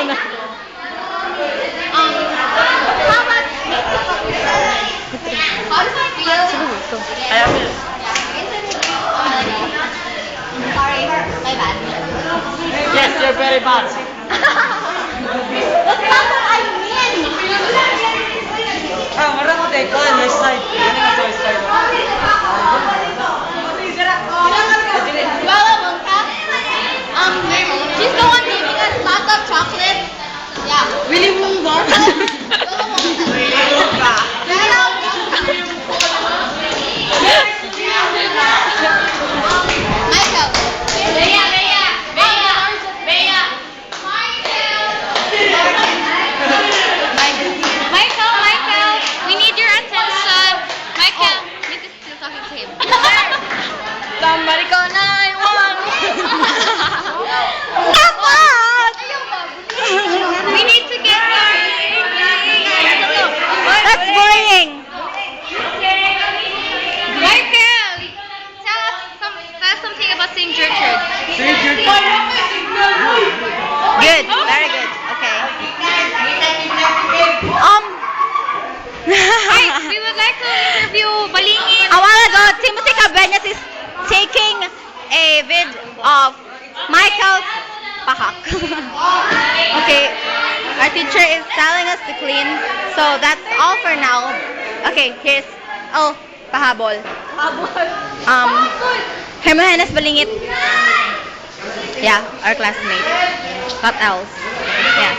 na. How much? How does it feel? Kaya feel. Sorry, my bad. Yes, you're very bad. That's not what I mean. Ah, marang ko tayo. Ikaw, my side. Ano nga to, side? Bella Wonka. She's the one naming us lots of chocolate. Yeah. Willy Wonka. Willy Wonka. Bella Wonka. Michael. Bea. Michael, we need your attention. Michael, you can still talking to him. Somebody call 911. Stop us! We need to get your... That's bullying. Michael, tell us something about St. Gertrude. Good. Very good. Okay. Hi, we would like to interview Balingin. A while ago, Timothy Cabeñas is taking a vid of Michael's pahak. Okay, our teacher is telling us to clean, so that's all for now. Okay, here's pahabol. Hermogenes Balingit. Yeah, our classmate. What else? Yes.